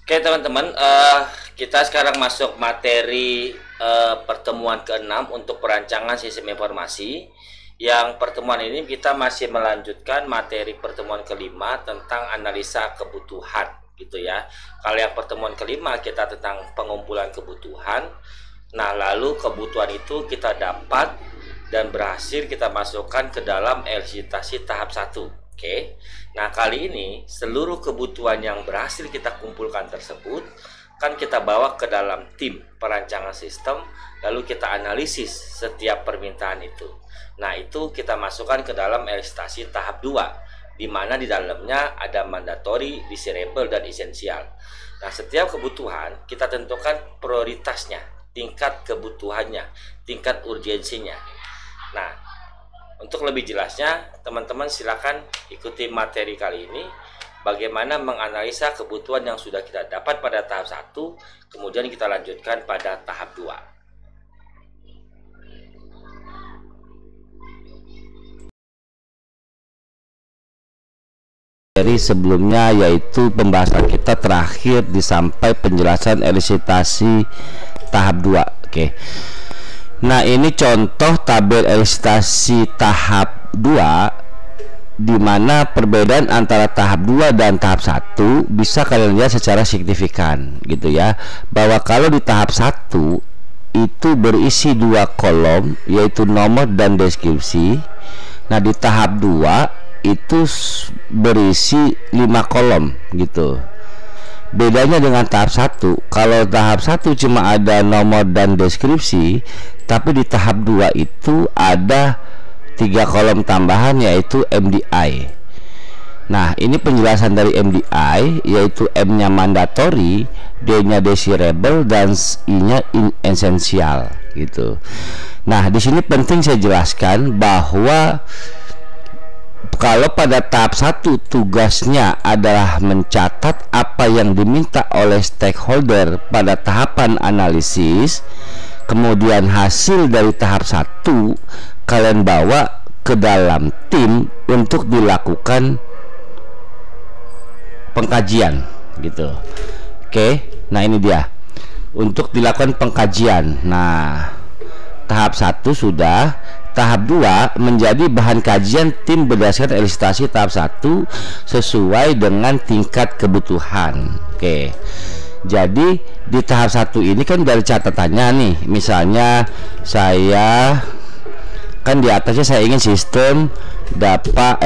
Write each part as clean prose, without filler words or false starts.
Oke teman-teman, kita sekarang masuk materi pertemuan ke-6 untuk perancangan sistem informasi. Yang pertemuan ini kita masih melanjutkan materi pertemuan ke-5 tentang analisa kebutuhan gitu ya. Kalau yang pertemuan ke-5 kita tentang pengumpulan kebutuhan. Nah, lalu kebutuhan itu kita dapat dan berhasil kita masukkan ke dalam elisitasi tahap 1. Oke. Nah, kali ini seluruh kebutuhan yang berhasil kita kumpulkan tersebut kan kita bawa ke dalam tim perancangan sistem, lalu kita analisis setiap permintaan itu. Nah, itu kita masukkan ke dalam elisitasi tahap 2, di mana di dalamnya ada mandatory, desirable, dan esensial. Nah, setiap kebutuhan kita tentukan prioritasnya, tingkat kebutuhannya, tingkat urgensinya. Nah, untuk lebih jelasnya, teman-teman silakan ikuti materi kali ini, bagaimana menganalisa kebutuhan yang sudah kita dapat pada tahap 1, kemudian kita lanjutkan pada tahap 2. Dari sebelumnya, yaitu pembahasan kita terakhir sampai penjelasan elisitasi tahap 2. Oke. Nah, ini contoh tabel elisitasi tahap 2, di mana perbedaan antara tahap 2 dan tahap 1 bisa kalian lihat secara signifikan gitu ya, bahwa kalau di tahap 1 itu berisi 2 kolom, yaitu nomor dan deskripsi. Nah, di tahap 2 itu berisi 5 kolom gitu. Bedanya dengan tahap 1, kalau tahap 1 cuma ada nomor dan deskripsi, tapi di tahap 2 itu ada 3 kolom tambahan, yaitu MDI. Nah, ini penjelasan dari MDI, yaitu M-nya mandatory, D-nya desirable, dan I-nya essential gitu. Nah, di sini penting saya jelaskan bahwa kalau pada tahap 1 tugasnya adalah mencatat apa yang diminta oleh stakeholder pada tahapan analisis, kemudian hasil dari tahap 1 kalian bawa ke dalam tim untuk dilakukan pengkajian gitu. Oke, nah ini dia untuk dilakukan pengkajian. Nah, tahap 1 sudah. Tahap 2 menjadi bahan kajian tim berdasarkan elisitasi tahap 1 sesuai dengan tingkat kebutuhan. Oke. Jadi di tahap 1 ini kan dari catatannya nih, misalnya saya kan di atasnya saya ingin sistem dapat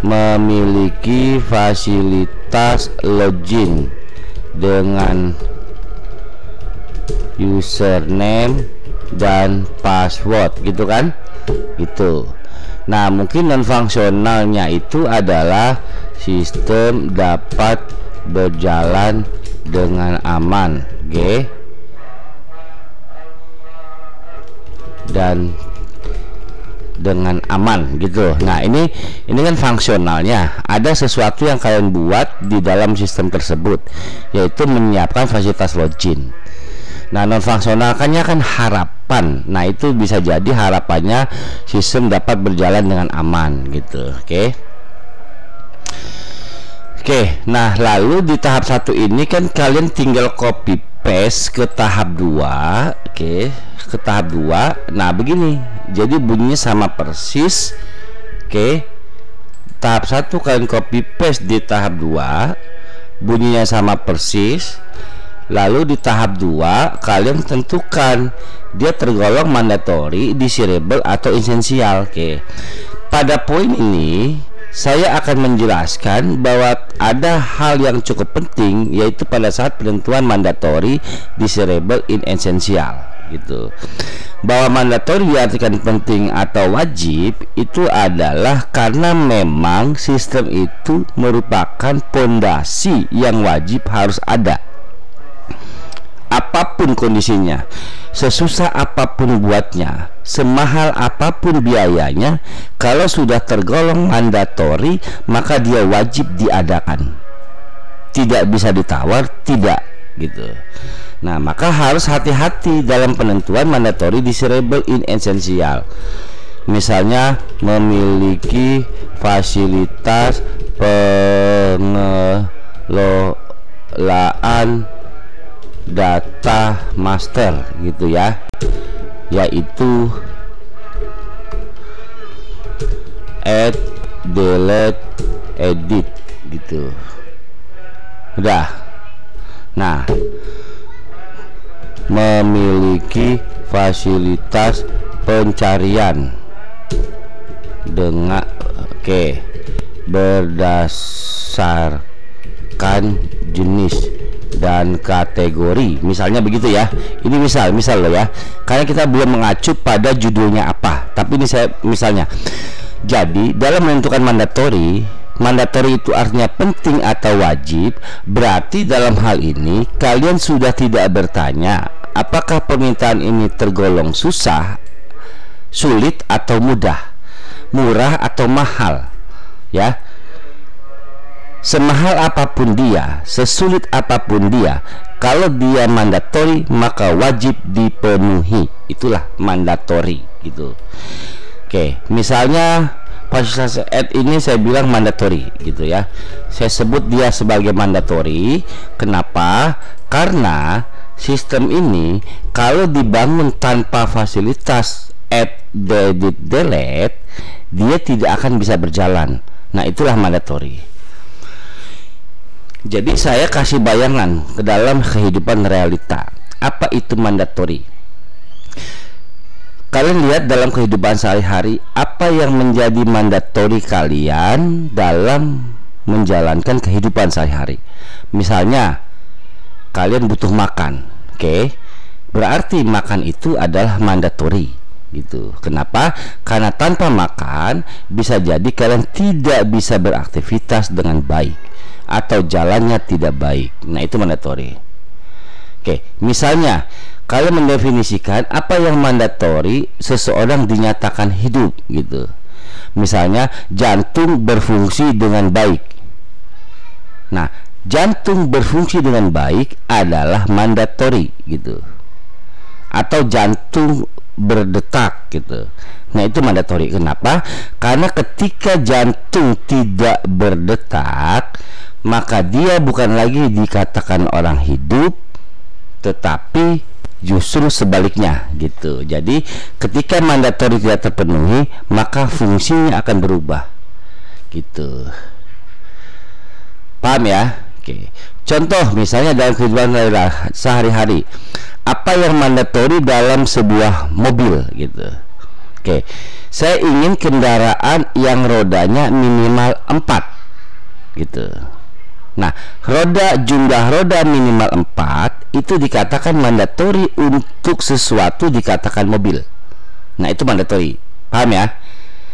memiliki fasilitas login dengan username dan password gitu kan, gitu. Nah, mungkin non fungsionalnya itu adalah sistem dapat berjalan dengan aman, dan dengan aman gitu. Nah, ini kan fungsionalnya, ada sesuatu yang kalian buat di dalam sistem tersebut, yaitu menyiapkan fasilitas login. Nah, non fungsional kan harapan. Nah, itu bisa jadi harapannya sistem dapat berjalan dengan aman gitu. Oke, nah lalu di tahap 1 ini kan kalian tinggal copy paste ke tahap 2. Oke, ke tahap 2. Nah, begini. Jadi bunyinya sama persis. Oke. Tahap 1 kalian copy paste di tahap 2. Bunyinya sama persis. Lalu di tahap 2 kalian tentukan dia tergolong mandatory, desirable, atau esensial. Oke. Pada poin ini saya akan menjelaskan bahwa ada hal yang cukup penting, yaitu pada saat penentuan mandatory, desirable, essential gitu. Bahwa mandatory diartikan penting atau wajib itu adalah karena memang sistem itu merupakan pondasi yang wajib harus ada. Apapun kondisinya, sesusah apapun buatnya, semahal apapun biayanya, kalau sudah tergolong mandatori, maka dia wajib diadakan. Tidak bisa ditawar, tidak gitu. Nah, maka harus hati-hati dalam penentuan mandatory, desirable, essential. Misalnya memiliki fasilitas pengelolaan data master gitu ya, yaitu add, delete, edit gitu. Udah. Nah, memiliki fasilitas pencarian dengan berdasarkan jenis dan kategori, misalnya begitu ya. Ini misal loh ya, karena kita belum mengacu pada judulnya apa, tapi ini saya misalnya. Jadi dalam menentukan mandatori itu artinya penting atau wajib. Berarti dalam hal ini kalian sudah tidak bertanya apakah permintaan ini tergolong susah, sulit atau mudah, murah atau mahal ya. Semahal apapun dia, sesulit apapun dia, kalau dia mandatori maka wajib dipenuhi. Itulah mandatori gitu. Oke, misalnya fasilitas add ini saya bilang mandatori gitu ya. Saya sebut dia sebagai mandatori. Kenapa? Karena sistem ini kalau dibangun tanpa fasilitas add, edit, delete, dia tidak akan bisa berjalan. Nah, itulah mandatori. Jadi saya kasih bayangan ke dalam kehidupan realita. Apa itu mandatori? Kalian lihat dalam kehidupan sehari-hari, apa yang menjadi mandatori kalian dalam menjalankan kehidupan sehari-hari. Misalnya kalian butuh makan, berarti makan itu adalah mandatori gitu. Kenapa? Karena tanpa makan bisa jadi kalian tidak bisa beraktivitas dengan baik atau jalannya tidak baik. Nah, itu mandatori. Misalnya kalian mendefinisikan apa yang mandatori seseorang dinyatakan hidup gitu. Misalnya jantung berfungsi dengan baik. Nah, jantung berfungsi dengan baik adalah mandatori gitu. Atau jantung berdetak gitu. Nah, itu mandatori. Kenapa? Karena ketika jantung tidak berdetak, maka dia bukan lagi dikatakan orang hidup, tetapi justru sebaliknya gitu. Jadi ketika mandatori tidak terpenuhi, maka fungsinya akan berubah gitu. Paham ya? Contoh misalnya dalam kehidupan sehari-hari, apa yang mandatori dalam sebuah mobil gitu. Saya ingin kendaraan yang rodanya minimal 4 gitu. Nah, jumlah roda minimal 4 itu dikatakan mandatori untuk sesuatu dikatakan mobil. Nah, itu mandatori. Paham ya?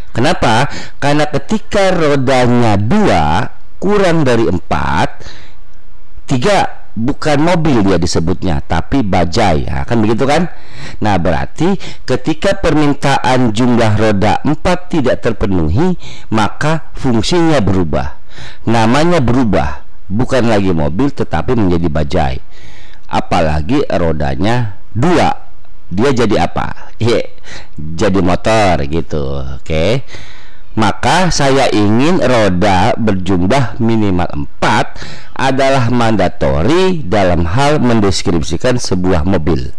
Kenapa? Karena ketika rodanya 2 kurang dari 4, 3 bukan mobil dia disebutnya, tapi bajai. Nah, kan begitu kan? Nah, berarti ketika permintaan jumlah roda 4 tidak terpenuhi, maka fungsinya berubah. Namanya berubah, bukan lagi mobil tetapi menjadi bajai. Apalagi rodanya 2, dia jadi apa? Jadi motor gitu. Maka saya ingin roda berjumlah minimal 4 adalah mandatori dalam hal mendeskripsikan sebuah mobil.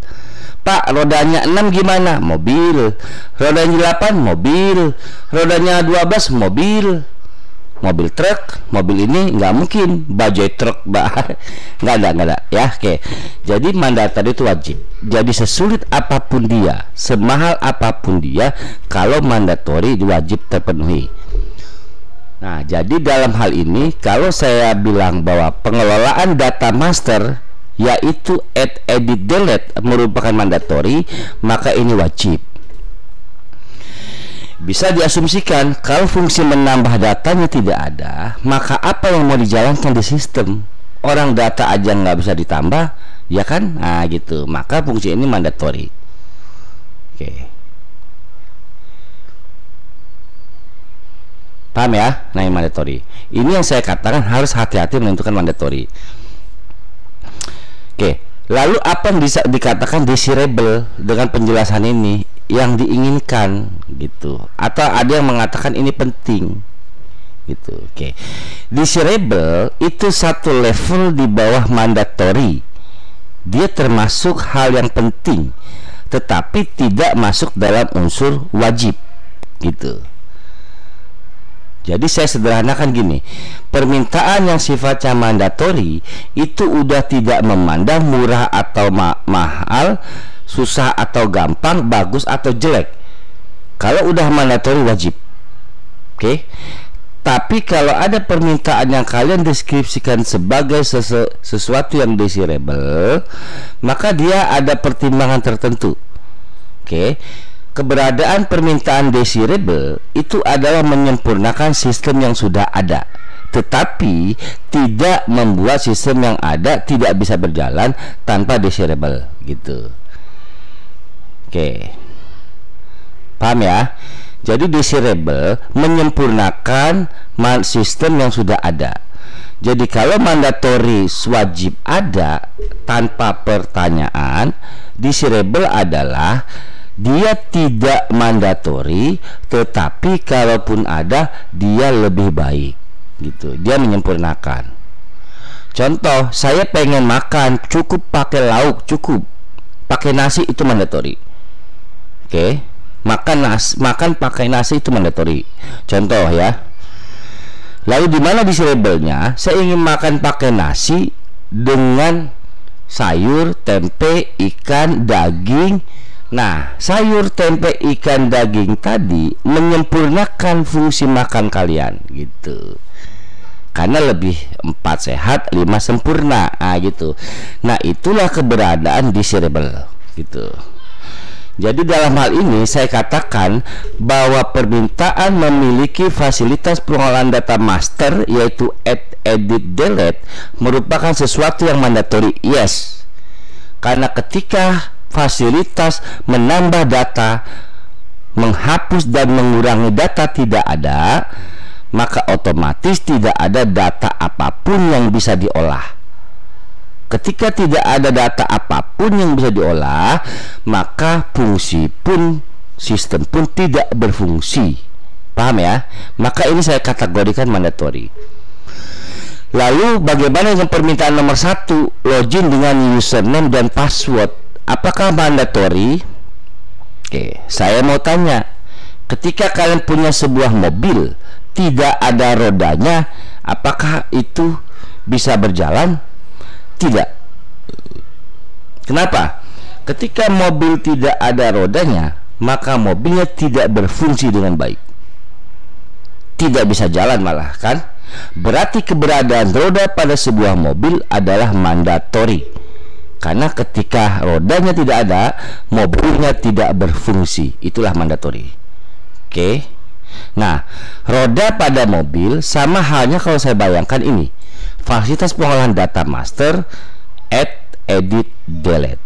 Pak, rodanya 6 gimana? Mobil. Rodanya 8? Mobil. Rodanya 12? Mobil. Mobil truk, mobil ini nggak mungkin bajai truk, nggak ada ya. Jadi mandatori itu wajib. Jadi sesulit apapun dia, semahal apapun dia, kalau mandatori wajib terpenuhi. Nah, jadi dalam hal ini kalau saya bilang bahwa pengelolaan data master yaitu add, edit, delete merupakan mandatori, maka ini wajib. Bisa diasumsikan kalau fungsi menambah datanya tidak ada, maka apa yang mau dijalankan di sistem? Orang data aja nggak bisa ditambah, ya kan? Nah gitu, maka fungsi ini mandatori. Paham ya? Nah, ini mandatori. Ini yang saya katakan harus hati-hati menentukan mandatori. Lalu apa yang bisa dikatakan desirable dengan penjelasan ini? Yang diinginkan gitu, atau ada yang mengatakan ini penting gitu. Oke. Desirable itu satu level di bawah mandatory. Dia termasuk hal yang penting, tetapi tidak masuk dalam unsur wajib, gitu. Jadi saya sederhanakan gini, permintaan yang sifatnya mandatori itu udah tidak memandang murah atau mahal, susah atau gampang, bagus atau jelek. Kalau udah mandatori wajib, oke. Tapi kalau ada permintaan yang kalian deskripsikan sebagai sesuatu yang desirable, maka dia ada pertimbangan tertentu. Oke. Keberadaan permintaan desirable itu adalah menyempurnakan sistem yang sudah ada, tetapi tidak membuat sistem yang ada tidak bisa berjalan tanpa desirable, gitu. Oke. Paham ya? Jadi desirable menyempurnakan sistem yang sudah ada. Jadi kalau mandatory wajib ada tanpa pertanyaan, desirable adalah dia tidak mandatory, tetapi kalaupun ada dia lebih baik, gitu. Dia menyempurnakan. Contoh, saya pengen makan, cukup pakai lauk, cukup pakai nasi, itu mandatory. Oke. Makan pakai nasi itu mandatory. Contoh ya. Lalu di mana desirable-nya? Saya ingin makan pakai nasi dengan sayur, tempe, ikan, daging. Nah, sayur, tempe, ikan, daging tadi menyempurnakan fungsi makan kalian, gitu. Karena lebih 4 sehat, 5 sempurna, gitu. Nah, itulah keberadaan desirable, gitu. Jadi dalam hal ini saya katakan bahwa permintaan memiliki fasilitas pengolahan data master, yaitu add, edit, delete, merupakan sesuatu yang mandatory. Yes. Karena ketika fasilitas menambah data, menghapus dan mengurangi data tidak ada, maka otomatis tidak ada data apapun yang bisa diolah. Ketika tidak ada data apapun yang bisa diolah, maka fungsi pun, sistem pun tidak berfungsi. Paham ya? Maka ini saya kategorikan mandatory. Lalu bagaimana dengan permintaan nomor 1, login dengan username dan password? Apakah mandatory? Oke, saya mau tanya, ketika kalian punya sebuah mobil tidak ada rodanya, apakah itu bisa berjalan? Tidak. Kenapa? Ketika mobil tidak ada rodanya, maka mobilnya tidak berfungsi dengan baik. Tidak bisa jalan malah, kan? Berarti keberadaan roda pada sebuah mobil adalah mandatory. Karena ketika rodanya tidak ada, mobilnya tidak berfungsi. Itulah mandatory. Oke. Nah, roda pada mobil sama halnya kalau saya bayangkan ini. Fasilitas pengolahan data master, add, edit, delete.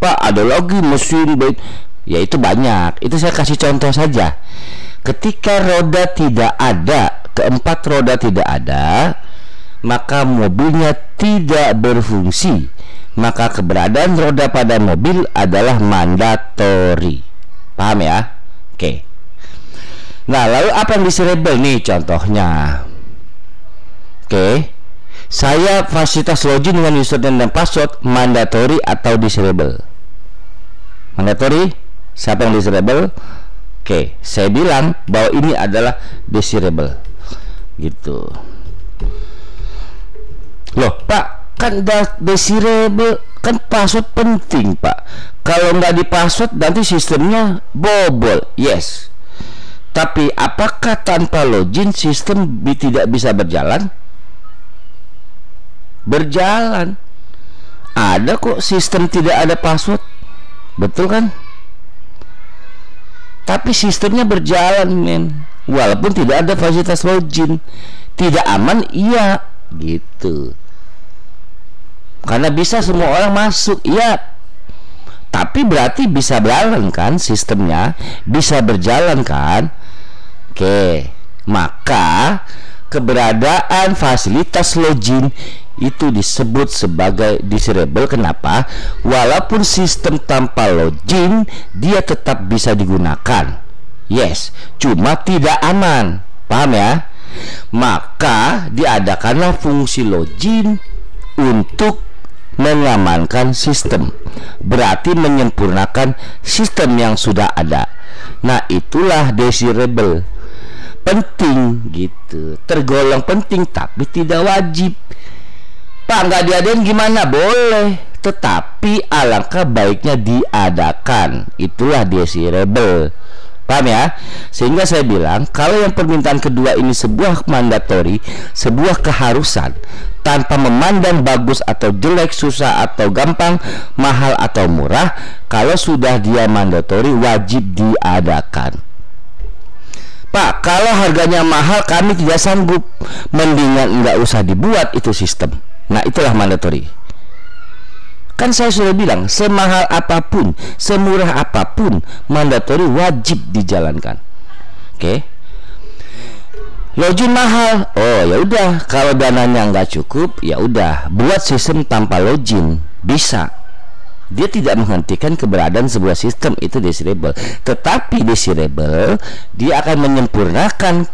Pak, ada lagi mesin baik. Ya itu banyak. Itu saya kasih contoh saja. Ketika roda tidak ada, keempat roda tidak ada, maka mobilnya tidak berfungsi. Maka keberadaan roda pada mobil adalah mandatory. Paham ya? Oke. Nah, lalu apa yang desirable nih contohnya? Oke. Saya fasilitas login dengan username dan password mandatory atau desirable? Mandatory? Siapa yang desirable? Oke, saya bilang bahwa ini adalah desirable. Gitu. Loh, Pak, kan desirable, kan password penting, Pak. Kalau nggak di password nanti sistemnya bobol. Yes. Tapi apakah tanpa login sistem tidak bisa berjalan? Berjalan. Ada kok sistem tidak ada password. Betul kan? Tapi sistemnya berjalan, men. Walaupun tidak ada fasilitas login. Tidak aman, iya. Gitu. Karena bisa semua orang masuk, iya. Tapi berarti bisa berjalan kan sistemnya? Bisa berjalan kan? Oke. Maka keberadaan fasilitas login itu disebut sebagai desirable. Kenapa? Walaupun sistem tanpa login dia tetap bisa digunakan. Yes, cuma tidak aman. Paham ya? Maka diadakanlah fungsi login untuk mengamankan sistem. Berarti menyempurnakan sistem yang sudah ada. Nah, itulah desirable. Penting gitu. Tergolong penting tapi tidak wajib. Pak, nggak diadain gimana? Boleh, tetapi alangkah baiknya diadakan. Itulah desirable. Paham ya? Sehingga saya bilang kalau yang permintaan kedua ini sebuah mandatori, sebuah keharusan, tanpa memandang bagus atau jelek, susah atau gampang, mahal atau murah, kalau sudah dia mandatori wajib diadakan. Pak, kalau harganya mahal kami tidak sanggup, mendingan nggak usah dibuat itu sistem. Nah, itulah mandatori. Kan saya sudah bilang, semahal apapun, semurah apapun, mandatori wajib dijalankan. Oke. Login mahal. Oh, ya udah, kalau dananya nggak cukup, ya udah, buat sistem tanpa login. Bisa. Dia tidak menghentikan keberadaan sebuah sistem, itu desirable. Tetapi desirable, dia akan menyempurnakan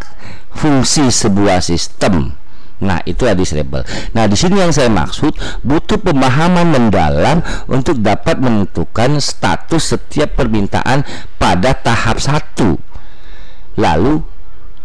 fungsi sebuah sistem. Nah, itu desirable. Nah, di sini yang saya maksud butuh pemahaman mendalam untuk dapat menentukan status setiap permintaan pada tahap 1. Lalu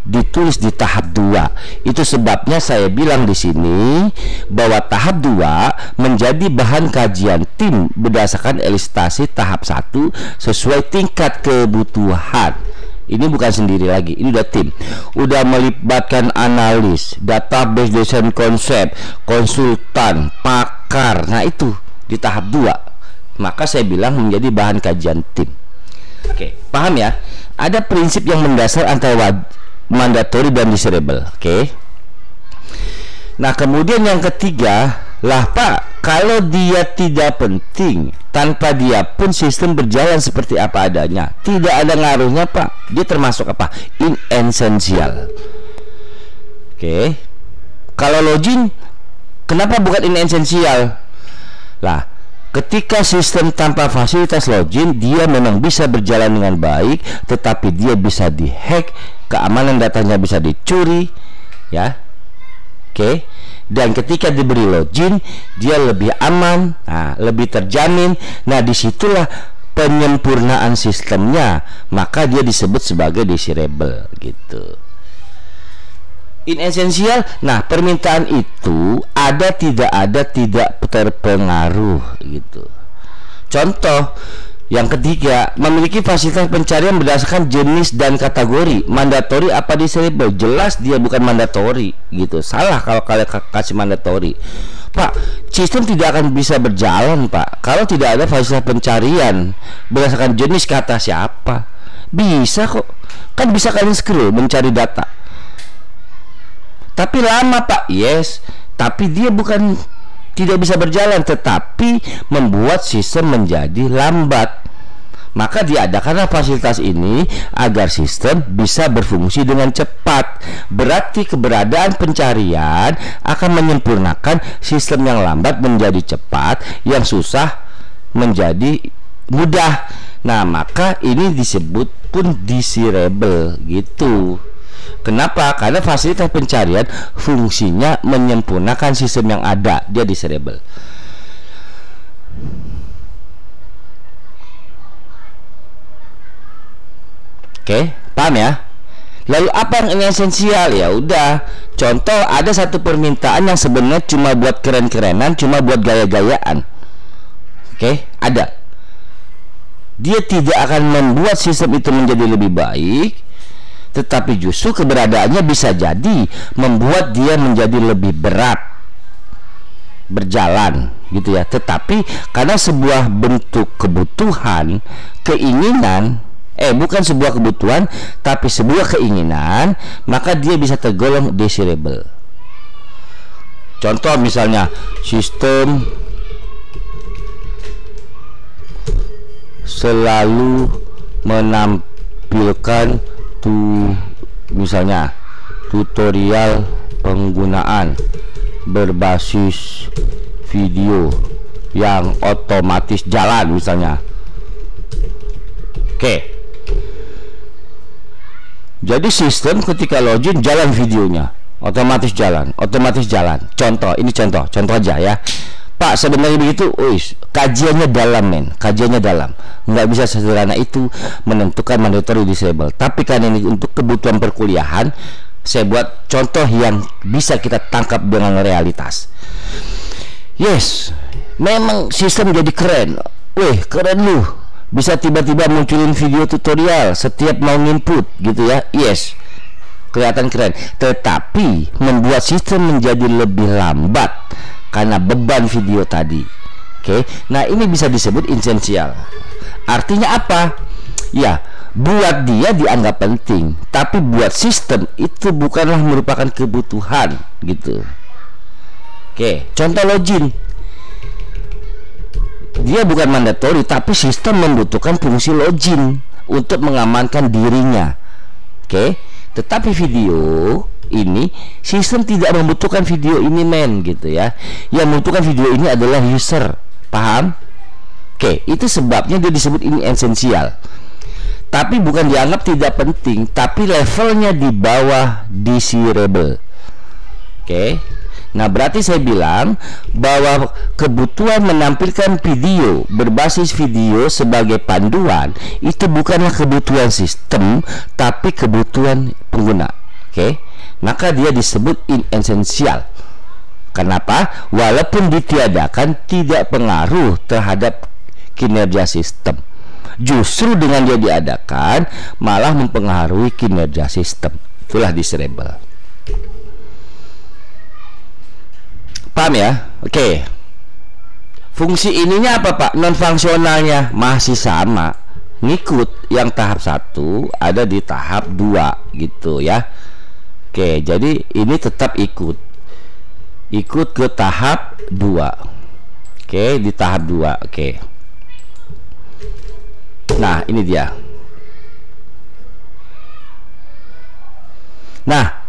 ditulis di tahap 2. Itu sebabnya saya bilang di sini bahwa tahap 2 menjadi bahan kajian tim berdasarkan elisitasi tahap 1 sesuai tingkat kebutuhan. Ini bukan sendiri lagi, ini udah tim, udah melibatkan analis, database, desain konsep, konsultan, pakar. Nah, itu di tahap 2. Maka saya bilang menjadi bahan kajian tim. Oke, paham ya? Ada prinsip yang mendasar antara mandatory dan desirable. Oke. Nah, kemudian yang ketiga lah, Pak, kalau dia tidak penting, tanpa dia pun sistem berjalan seperti apa adanya, tidak ada ngaruhnya, Pak. Dia termasuk apa? Inessential. Oke. Kalau login, kenapa bukan inessential? Lah, ketika sistem tanpa fasilitas login, dia memang bisa berjalan dengan baik, tetapi dia bisa dihack, keamanan datanya bisa dicuri, ya. Oke. Dan ketika diberi login, dia lebih aman, nah, lebih terjamin. Nah, disitulah penyempurnaan sistemnya, maka dia disebut sebagai desirable gitu. Inessential, nah, permintaan itu ada tidak terpengaruh gitu. Contoh yang ketiga, memiliki fasilitas pencarian berdasarkan jenis dan kategori. Mandatori apa desirable? Jelas dia bukan mandatori gitu. Salah kalau kalian kasih mandatori. Pak, sistem tidak akan bisa berjalan, Pak, kalau tidak ada fasilitas pencarian berdasarkan jenis kata siapa. Bisa kok. Kan bisa kalian scroll mencari data. Tapi lama, Pak. Yes, tapi dia bukan tidak bisa berjalan, tetapi membuat sistem menjadi lambat. Maka diadakanlah fasilitas ini agar sistem bisa berfungsi dengan cepat. Berarti keberadaan pencarian akan menyempurnakan sistem yang lambat menjadi cepat, yang susah menjadi mudah. Nah, maka ini disebut pun desirable gitu. Kenapa? Karena fasilitas pencarian fungsinya menyempurnakan sistem yang ada, dia desirable. Oke, paham ya? Lalu apa yang esensial? Ya udah, contoh ada satu permintaan yang sebenarnya cuma buat keren-kerenan, cuma buat gaya-gayaan. Oke, ada. Dia tidak akan membuat sistem itu menjadi lebih baik, tetapi justru keberadaannya bisa jadi membuat dia menjadi lebih berat berjalan gitu ya. Tetapi karena sebuah bentuk kebutuhan, keinginan, bukan sebuah kebutuhan tapi sebuah keinginan, maka dia bisa tergolong desirable. Contoh misalnya sistem selalu menampilkan misalnya tutorial penggunaan berbasis video yang otomatis jalan misalnya. Oke. Jadi sistem ketika login jalan videonya, otomatis jalan. Contoh, ini contoh aja ya. Pak, sebenarnya begitu, kajiannya dalam, kajiannya dalam. Nggak bisa sederhana itu menentukan mandatory disable. Tapi kan ini untuk kebutuhan perkuliahan, saya buat contoh yang bisa kita tangkap dengan realitas. Yes, memang sistem jadi keren. Keren lu. Bisa tiba-tiba munculin video tutorial setiap mau input gitu ya. Yes, kelihatan keren. Tetapi membuat sistem menjadi lebih lambat karena beban video tadi. Oke, nah ini bisa disebut esensial. Artinya apa? Ya, buat dia dianggap penting, tapi buat sistem itu bukanlah merupakan kebutuhan gitu. Oke, contoh login. Dia bukan mandatory, tapi sistem membutuhkan fungsi login untuk mengamankan dirinya. Oke, tetapi video ini sistem tidak membutuhkan video ini gitu ya. Yang membutuhkan video ini adalah user. Paham? Oke, itu sebabnya dia disebut ini esensial. Tapi bukan dianggap tidak penting, tapi levelnya di bawah desirable. Oke. Nah, berarti saya bilang bahwa kebutuhan menampilkan video berbasis video sebagai panduan itu bukanlah kebutuhan sistem, tapi kebutuhan pengguna. Oke, maka dia disebut inessential. Kenapa? Walaupun ditiadakan tidak pengaruh terhadap kinerja sistem. Justru dengan dia diadakan malah mempengaruhi kinerja sistem. Itulah disable. Paham ya? Oke. Fungsi ininya apa Pak? Non fungsionalnya masih sama, ngikut yang tahap 1 ada di tahap 2 gitu ya. Oke, jadi ini tetap ikut ke tahap 2. Oke, di tahap 2. Oke. Nah, ini dia. Nah,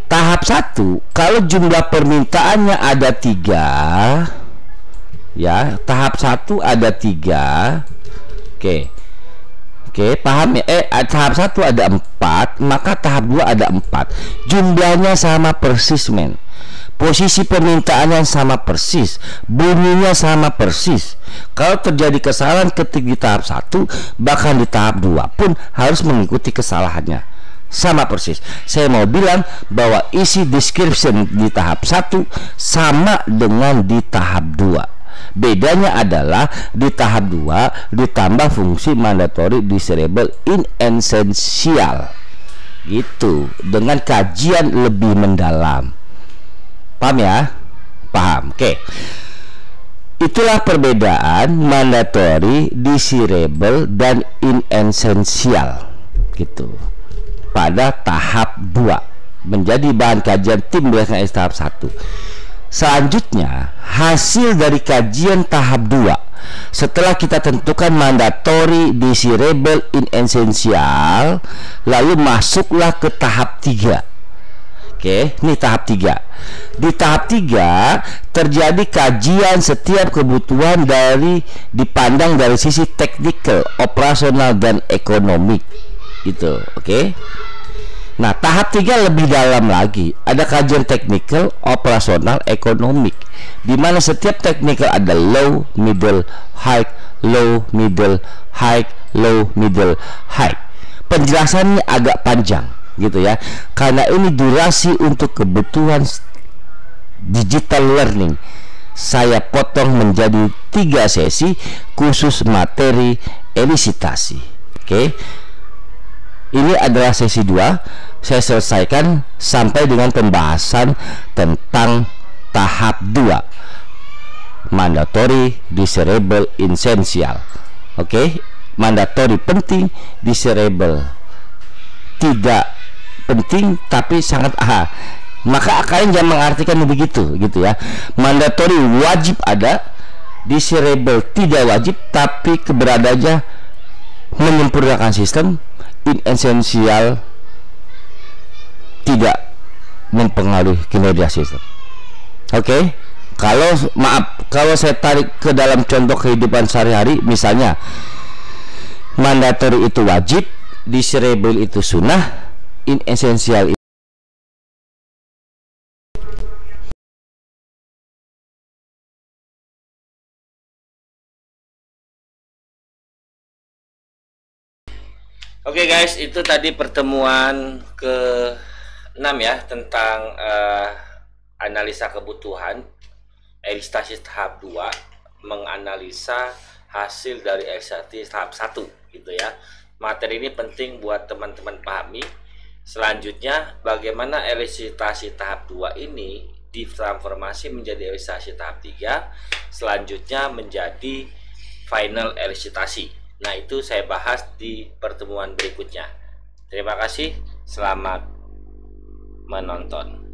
tahap 1, kalau jumlah permintaannya ada 3 ya, tahap 1 ada 3. Oke, paham ya? Tahap 1 ada 4, maka tahap 2 ada 4. Jumlahnya sama persis, posisi permintaannya sama persis, bunyinya sama persis. Kalau terjadi kesalahan ketik di tahap 1, bahkan di tahap 2 pun harus mengikuti kesalahannya sama persis. Saya mau bilang bahwa isi description di tahap 1 sama dengan di tahap 2. Bedanya adalah di tahap 2 ditambah fungsi mandatory disable inessential gitu, dengan kajian lebih mendalam. Paham ya? Paham. Oke. Itulah perbedaan mandatory disable dan inessential gitu pada tahap 2 menjadi bahan kajian tim berdasarkan tahap 1. Selanjutnya, hasil dari kajian tahap 2 setelah kita tentukan mandatory desirable inessential, lalu masuklah ke tahap 3. Oke, ini tahap 3. Di tahap 3 terjadi kajian setiap kebutuhan dipandang dari sisi teknikal, operasional, dan ekonomik gitu. Oke. Nah, tahap 3 lebih dalam lagi. Ada kajian teknikal, operasional, ekonomik, di mana setiap teknikal ada low, middle, high, low, middle, high, low, middle, high. Penjelasannya agak panjang gitu ya, karena ini durasi untuk kebutuhan digital learning. Saya potong menjadi 3 sesi khusus materi elisitasi. Oke. Ini adalah sesi 2. Saya selesaikan sampai dengan pembahasan tentang tahap 2, mandatory desirable essential. Oke, mandatory penting, desirable tidak penting tapi sangat maka kalian jangan mengartikan begitu gitu ya. Mandatory wajib ada, desirable tidak wajib tapi keberadaannya menyempurnakan sistem, inessential tidak mempengaruhi kinerja sistem. Oke. Kalau saya tarik ke dalam contoh kehidupan sehari-hari, misalnya mandatory itu wajib, desirable itu sunnah, inessential. Oke guys, itu tadi pertemuan ke-6 ya, tentang analisa kebutuhan elisitasi tahap 2, menganalisa hasil dari elisitasi tahap 1 gitu ya. Materi ini penting buat teman-teman pahami. Selanjutnya, bagaimana elisitasi tahap 2 ini ditransformasi menjadi elisitasi tahap 3, selanjutnya menjadi final elisitasi. Nah, itu saya bahas di pertemuan berikutnya. Terima kasih, selamat menonton.